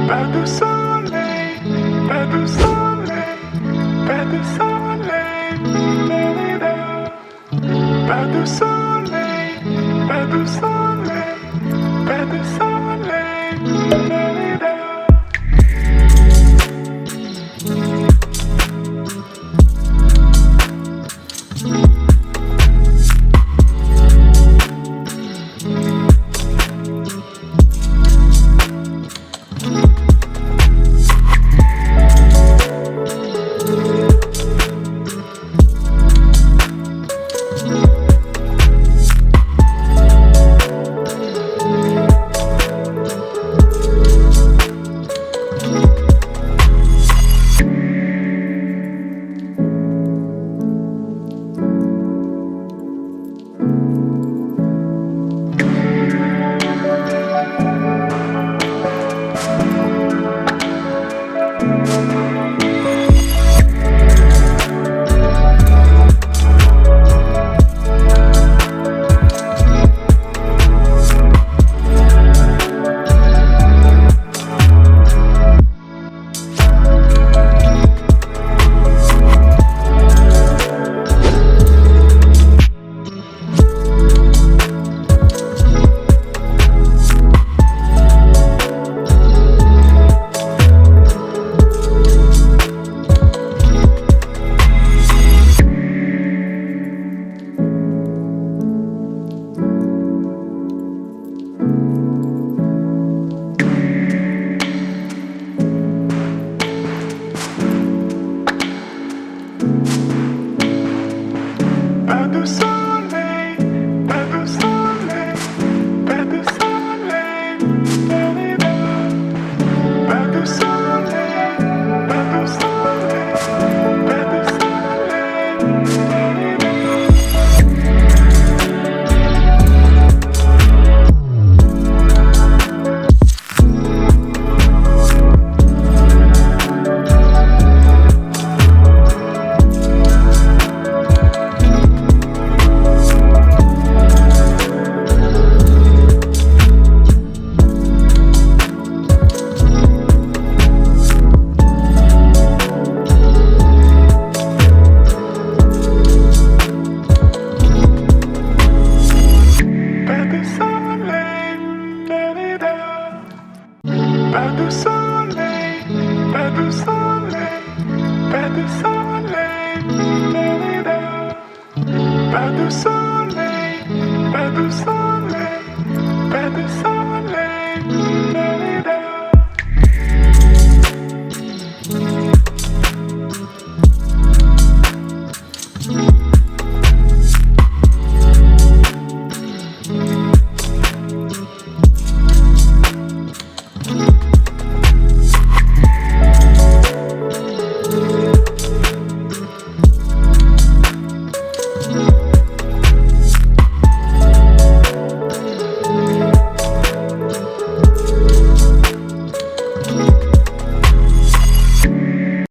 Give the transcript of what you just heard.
pas de soleil, pas de soleil, pas de soleil, pas de soleil, pas de soleil, pas de soleil. Pas de soleil, pas de soleil, pas de soleil, pas de soleil, pas de soleil, pas de Pas de soleil, pas de soleil, pas de soleil, pas de soleil, pas de soleil, pas de soleil.